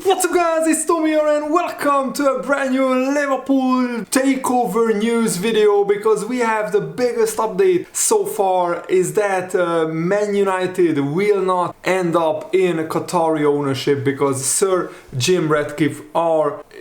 What's up guys, it's Tom here and welcome to a brand new Liverpool takeover news video, because we have the biggest update so far is that Man United will not end up in Qatari ownership, because Sir Jim Ratcliffe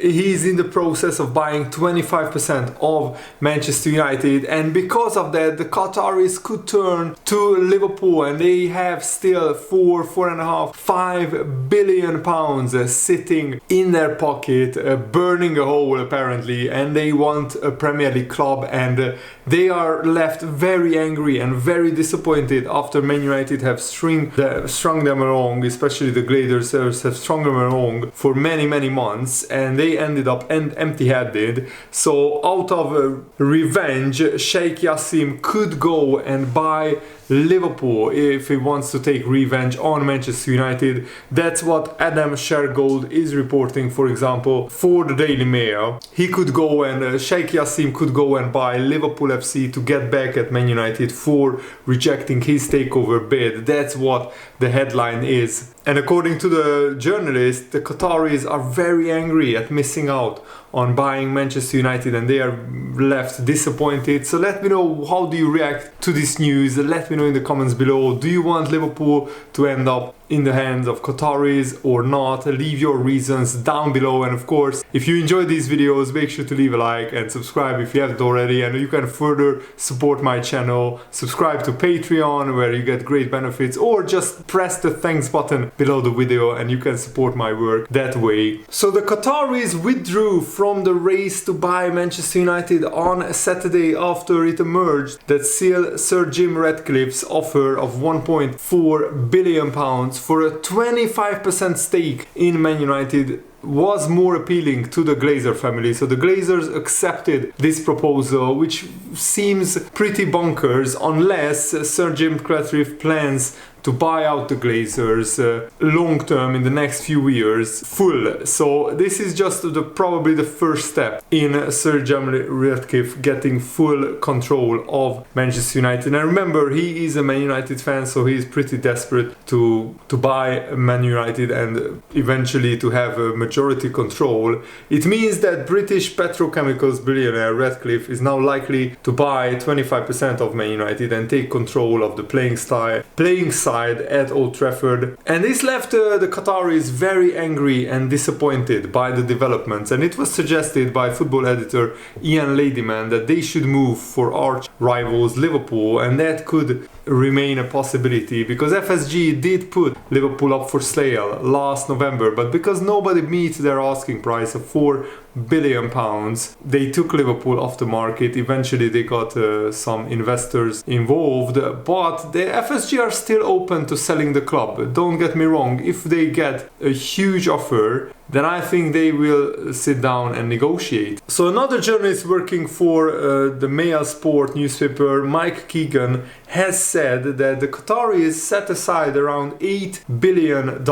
he's in the process of buying 25% of Manchester United, and because of that the Qataris could turn to Liverpool, and they have still 5 billion pounds sitting in their pocket, burning a hole apparently, and they want a Premier League club, and they are left very angry and very disappointed after Man United have strung them along, especially the Glazers have strung them along for many months, and they ended up empty-handed. So out of revenge, Sheikh Yassim could go and buy Liverpool if he wants to take revenge on Manchester United. That's what Adam Shergold is reporting, for example, for the Daily Mail. He could go and Sheikh Yassim could go and buy Liverpool FC to get back at Man United for rejecting his takeover bid. That's what the headline is. And according to the journalist, the Qataris are very angry at missing out on buying Manchester United, and they are left disappointed. So let me know, how do you react to this news? Let me know in the comments below. Do you want Liverpool to end up in the hands of Qataris or not? Leave your reasons down below, and of course, if you enjoy these videos, make sure to leave a like and subscribe if you haven't already, and you can further support my channel. Subscribe to Patreon, where you get great benefits, or just press the thanks button below the video and you can support my work that way. So the Qataris withdrew from the race to buy Manchester United on Saturday after it emerged that Sir Jim Ratcliffe's offer of 1.4 billion pounds for a 25% stake in Man United was more appealing to the Glazer family. So the Glazers accepted this proposal, which seems pretty bonkers unless Sir Jim Ratcliffe plans to buy out the Glazers long term in the next few years full. So this is just probably the first step in Sir Jim Ratcliffe getting full control of Manchester United. And remember, he is a Man United fan, so he is pretty desperate to buy Man United and eventually to have a majority control. It means that British petrochemicals billionaire Ratcliffe is now likely to buy 25% of Man United and take control of the playing side at Old Trafford. And this left the Qataris very angry and disappointed by the developments, and it was suggested by football editor Ian Ladyman that they should move for arch rivals Liverpool, and that could remain a possibility because FSG did put Liverpool up for sale last November, but because nobody meets their asking price of 4 billion pounds, they took Liverpool off the market. Eventually they got some investors involved, but the FSG are still open to selling the club. Don't get me wrong, if they get a huge offer, then I think they will sit down and negotiate. So another journalist working for the Mail Sport newspaper, Mike Keegan, has said that the Qataris set aside around $8 billion,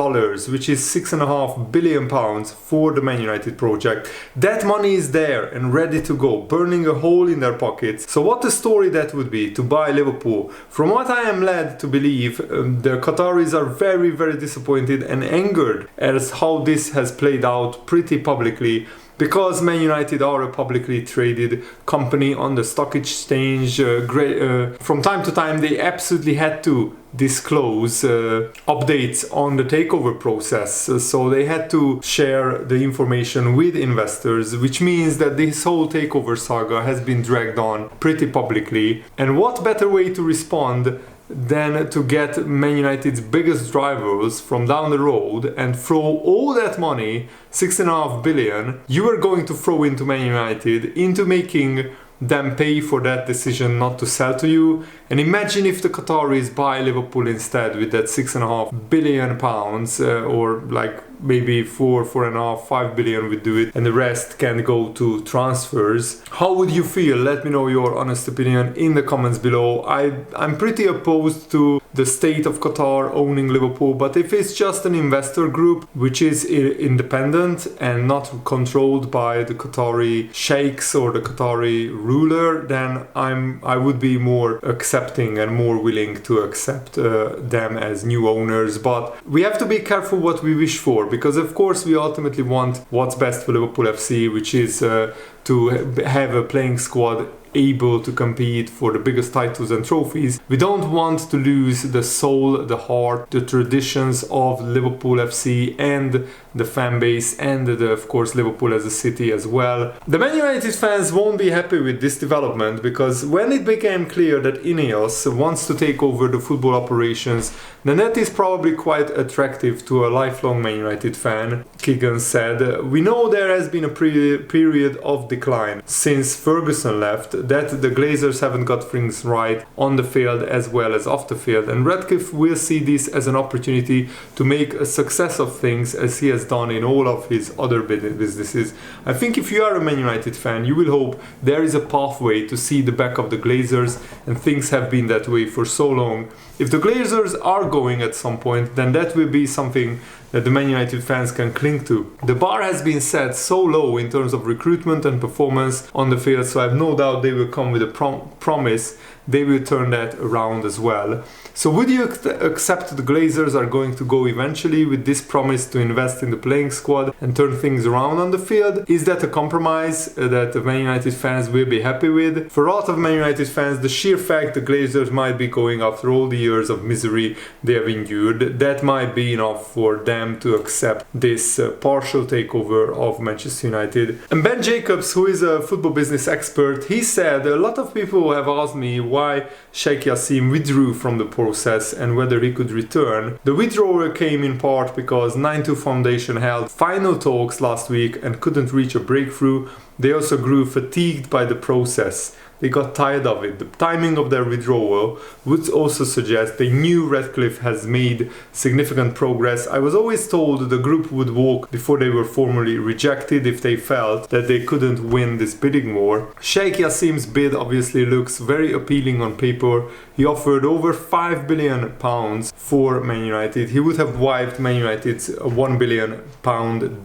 which is 6.5 billion pounds, for the Man United project. That money is there and ready to go, burning a hole in their pockets. So what a story that would be to buy Liverpool. From what I am led to believe, the Qataris are very disappointed and angered as how this has played out pretty publicly, because Man United are a publicly traded company on the stock exchange. From time to time they absolutely had to disclose updates on the takeover process, so they had to share the information with investors, which means that this whole takeover saga has been dragged on pretty publicly. And what better way to respond than to get Man United's biggest rivals from down the road and throw all that money, 6.5 billion, you are going to throw into Man United, into making them pay for that decision not to sell to you. And imagine if the Qataris buy Liverpool instead with that 6.5 billion pounds, or like maybe 5 billion would do it, and the rest can go to transfers. How would you feel? Let me know your honest opinion in the comments below. I'm pretty opposed to the state of Qatar owning Liverpool, but if it's just an investor group which is independent and not controlled by the Qatari sheikhs or the Qatari ruler, then I would be more accepting and more willing to accept them as new owners. But we have to be careful what we wish for, because of course we ultimately want what's best for Liverpool FC, which is to have a playing squad able to compete for the biggest titles and trophies. We don't want to lose the soul, the heart, the traditions of Liverpool FC and the fan base, and of course Liverpool as a city as well. The Man United fans won't be happy with this development, because when it became clear that Ineos wants to take over the football operations, then that is probably quite attractive to a lifelong Man United fan. Keegan said, "We know there has been a period of decline since Ferguson left, that the Glazers haven't got things right on the field as well as off the field, and Ratcliffe will see this as an opportunity to make a success of things, as he has done in all of his other businesses. I think if you are a Man United fan, you will hope there is a pathway to see the back of the Glazers, and things have been that way for so long. If the Glazers are going at some point, then that will be something that the Man United fans can cling to. The bar has been set so low in terms of recruitment and performance on the field, so I have no doubt they will come with a promise. They will turn that around as well." So would you accept the Glazers are going to go eventually with this promise to invest in the playing squad and turn things around on the field? Is that a compromise that the Man United fans will be happy with? For a lot of Man United fans, the sheer fact the Glazers might be going after all the years of misery they have endured, that might be enough for them to accept this partial takeover of Manchester United. And Ben Jacobs, who is a football business expert, he said, "A lot of people have asked me why Sheikh Yassim withdrew from the process and whether he could return. The withdrawal came in part because 9-2 Foundation held final talks last week and couldn't reach a breakthrough. They also grew fatigued by the process. They got tired of it. The timing of their withdrawal would also suggest they knew Ratcliffe has made significant progress. I was always told the group would walk before they were formally rejected if they felt that they couldn't win this bidding war." Sheikh Yassim's bid obviously looks very appealing on paper. He offered over £5 billion for Man United. He would have wiped Man United's £1 billion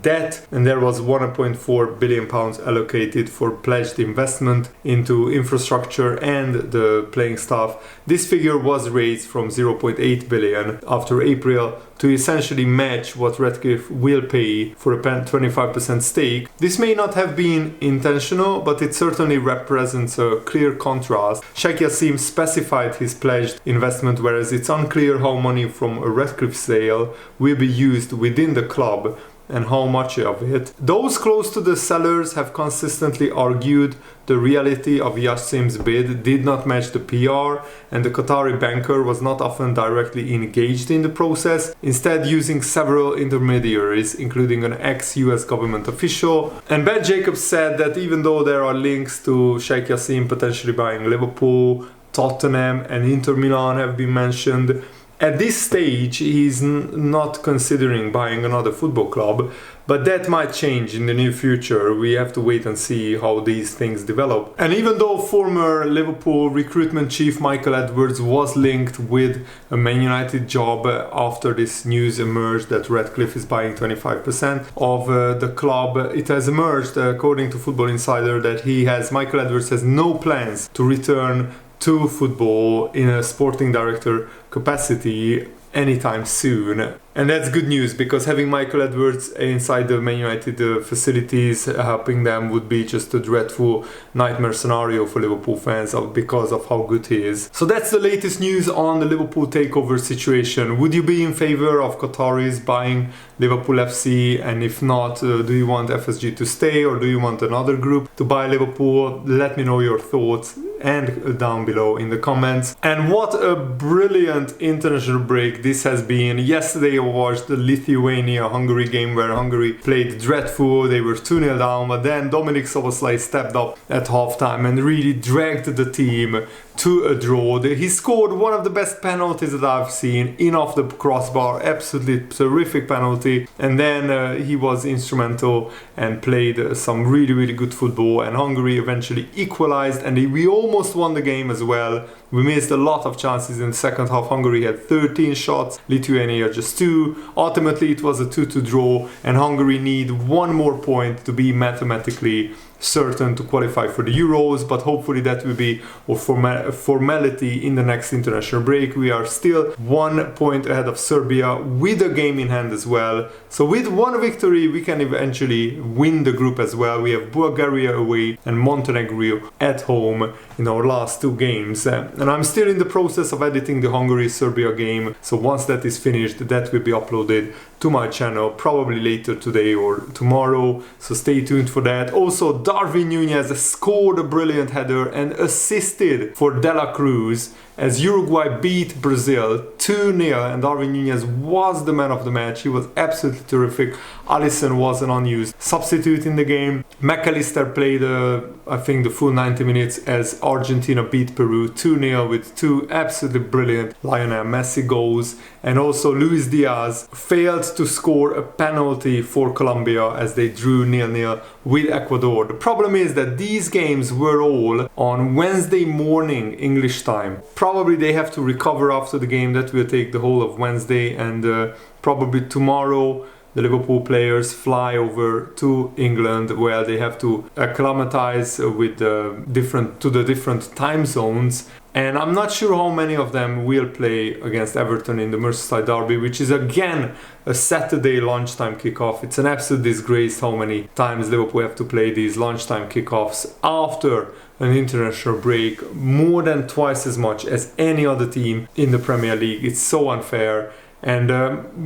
debt, and there was £1.4 billion allocated for pledged investment into infrastructure and the playing staff. This figure was raised from 0.8 billion after April to essentially match what Ratcliffe will pay for a 25% stake. This may not have been intentional, but it certainly represents a clear contrast. Sheikh Yassim specified his pledged investment, whereas it's unclear how money from a Ratcliffe sale will be used within the club and how much of it. Those close to the sellers have consistently argued the reality of Yassim's bid did not match the PR, and the Qatari banker was not often directly engaged in the process, instead using several intermediaries, including an ex-US government official. And Ben Jacobs said that even though there are links to Sheikh Yassim potentially buying Liverpool, Tottenham and Inter Milan have been mentioned, at this stage he's not considering buying another football club, but that might change in the near future. We have to wait and see how these things develop. And even though former Liverpool recruitment chief Michael Edwards was linked with a Man United job after this news emerged that Ratcliffe is buying 25% of the club, it has emerged, according to Football Insider, that Michael Edwards has no plans to return to football in a sporting director capacity anytime soon. And that's good news, because having Michael Edwards inside the Man United facilities helping them would be just a dreadful nightmare scenario for Liverpool fans because of how good he is. So that's the latest news on the Liverpool takeover situation. Would you be in favor of Qataris buying Liverpool FC? And if not, do you want FSG to stay, or do you want another group to buy Liverpool? Let me know your thoughts and down below in the comments. And what a brilliant international break this has been. Yesterday I watched the Lithuania-Hungary game where Hungary played dreadful. They were 2-0 down, but then Dominik Szoboszlai stepped up at halftime and really dragged the team to a draw. He scored one of the best penalties that I've seen, in off the crossbar, absolutely terrific penalty, and then he was instrumental and played some really good football, and Hungary eventually equalized, and we almost won the game as well. We missed a lot of chances in the second half. Hungary had 13 shots, Lithuania just 2. Ultimately it was a 2-2 draw, and Hungary need one more point to be mathematically certain to qualify for the Euros, but hopefully that will be a formality in the next international break. We are still 1 point ahead of Serbia with a game in hand as well. So with one victory we can eventually win the group as well. We have Bulgaria away and Montenegro at home in our last 2 games. And I'm still in the process of editing the Hungary-Serbia game. So once that is finished, that will be uploaded to my channel probably later today or tomorrow, so stay tuned for that. Also, Darwin Núñez scored a brilliant header and assisted for De La Cruz as Uruguay beat Brazil 2-0, and Darwin Núñez was the man of the match. He was absolutely terrific. Alisson was an unused substitute in the game. McAllister played I think the full 90 minutes as Argentina beat Peru 2-0 with 2 absolutely brilliant Lionel Messi goals. And also Luis Diaz failed to score a penalty for Colombia as they drew 0-0 with Ecuador. The problem is that these games were all on Wednesday morning English time. Probably they have to recover after the game. That will take the whole of Wednesday, and probably tomorrow the Liverpool players fly over to England, where they have to acclimatize with the different time zones. And I'm not sure how many of them will play against Everton in the Merseyside derby, which is again a Saturday lunchtime kickoff. It's an absolute disgrace how many times Liverpool have to play these lunchtime kickoffs after an international break, more than twice as much as any other team in the Premier League. It's so unfair. And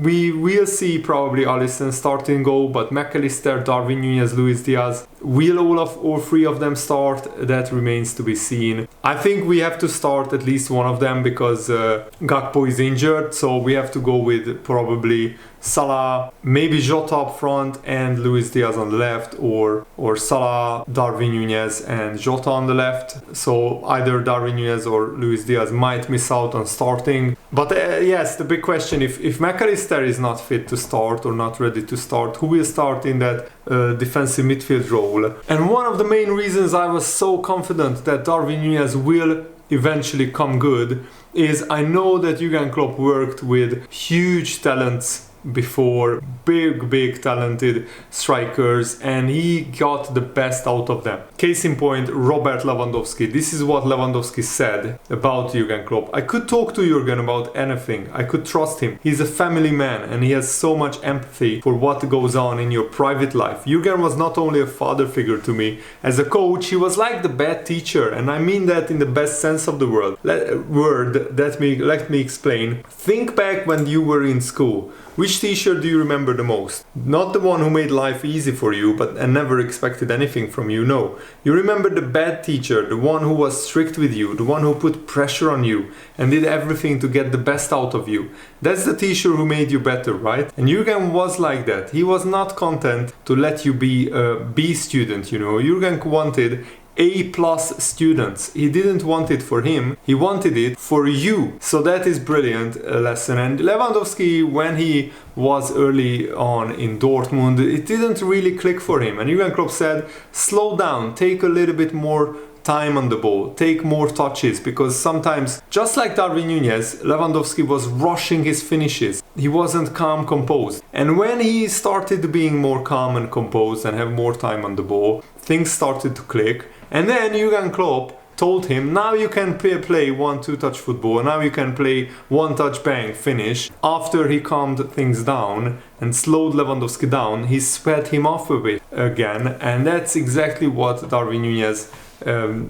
we will see probably Alisson starting goal, but McAllister, Darwin Núñez, Luis Diaz, will all 3 of them start? That remains to be seen. I think we have to start at least one of them because Gakpo is injured, so we have to go with probably Salah, maybe Jota up front and Luis Diaz on the left, or Salah, Darwin Núñez and Jota on the left. So either Darwin Núñez or Luis Diaz might miss out on starting. But yes, the big question, if McAllister is not fit to start or not ready to start, who will start in that defensive midfield role? And one of the main reasons I was so confident that Darwin Núñez will eventually come good is I know that Jurgen Klopp worked with huge talents before, big talented strikers, and he got the best out of them. Case in point, Robert Lewandowski. This is what Lewandowski said about Jurgen Klopp: I could talk to Jurgen about anything. I could trust him. He's a family man and he has so much empathy for what goes on in your private life. Jurgen was not only a father figure to me, as a coach he was like the bad teacher, and I mean that in the best sense of the word. Let me explain. Think back when you were in school. Which teacher do you remember the most? Not the one who made life easy for you and never expected anything from you, no. You remember the bad teacher, the one who was strict with you, the one who put pressure on you and did everything to get the best out of you. That's the teacher who made you better, right? And Jurgen was like that. He was not content to let you be a B student, you know. Jurgen wanted A+ students. He didn't want it for him, he wanted it for you. So that is brilliant lesson. And Lewandowski, when he was early on in Dortmund, it didn't really click for him. And Jurgen Klopp said, slow down, take a little bit more time on the ball, take more touches, because sometimes, just like Darwin Núñez, Lewandowski was rushing his finishes. He wasn't calm, composed. And when he started being more calm and composed and have more time on the ball, things started to click. And then Jurgen Klopp told him, now you can play 1-2 touch football, now you can play 1 touch bang finish. After he calmed things down and slowed Lewandowski down, he sped him off a bit again, and that's exactly what Darwin Núñez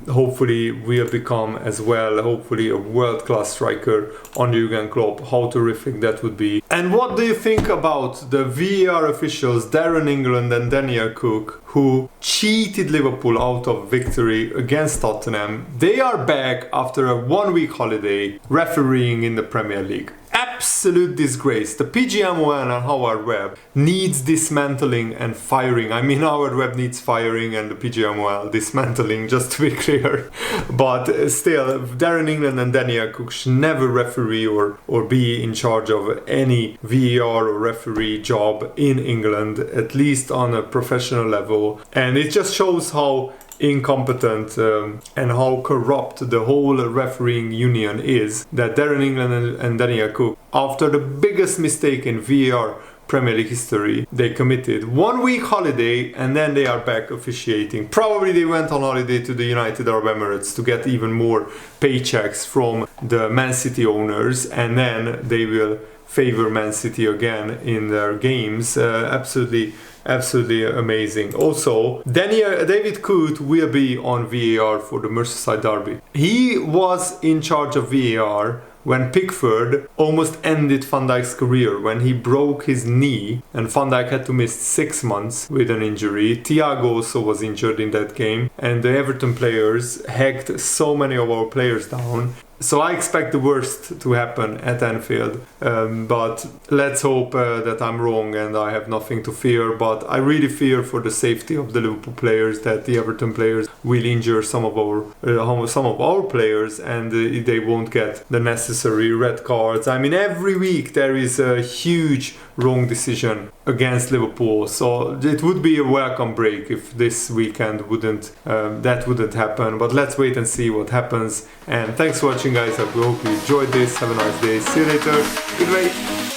hopefully will become as well. Hopefully a world-class striker on Jurgen Klopp. How terrific that would be. And what do you think about the VAR officials Darren England and Daniel Cook, who cheated Liverpool out of victory against Tottenham? They are back after a 1-week holiday refereeing in the Premier League. Absolute disgrace. The PGMOL and Howard Webb needs dismantling and firing. I mean, Howard Webb needs firing and the PGMOL dismantling, just to be clear. But still, Darren England and Daniel Cook should never referee or be in charge of any VAR or referee job in England, at least on a professional level. And it just shows how incompetent and how corrupt the whole refereeing union is, that Darren England and Daniel Cook, after the biggest mistake in VAR Premier League history. They committed 1 week holiday and then they are back officiating. Probably they went on holiday to the United Arab Emirates to get even more paychecks from the Man City owners, and then they will favor Man City again in their games. Absolutely amazing. Also, David Coote will be on VAR for the Merseyside derby. He was in charge of VAR when Pickford almost ended Van Dijk's career, when he broke his knee and Van Dijk had to miss 6 months with an injury. Thiago also was injured in that game, and the Everton players hacked so many of our players down. So I expect the worst to happen at Anfield, but let's hope that I'm wrong and I have nothing to fear. But I really fear for the safety of the Liverpool players that the Everton players will injure some of our players, and they won't get the necessary red cards. I mean, every week there is a huge wrong decision against Liverpool, so it would be a welcome break if this weekend wouldn't happen. But let's wait and see what happens. And thanks for watching, guys. I hope you enjoyed this. Have a nice day. See you later. Goodbye.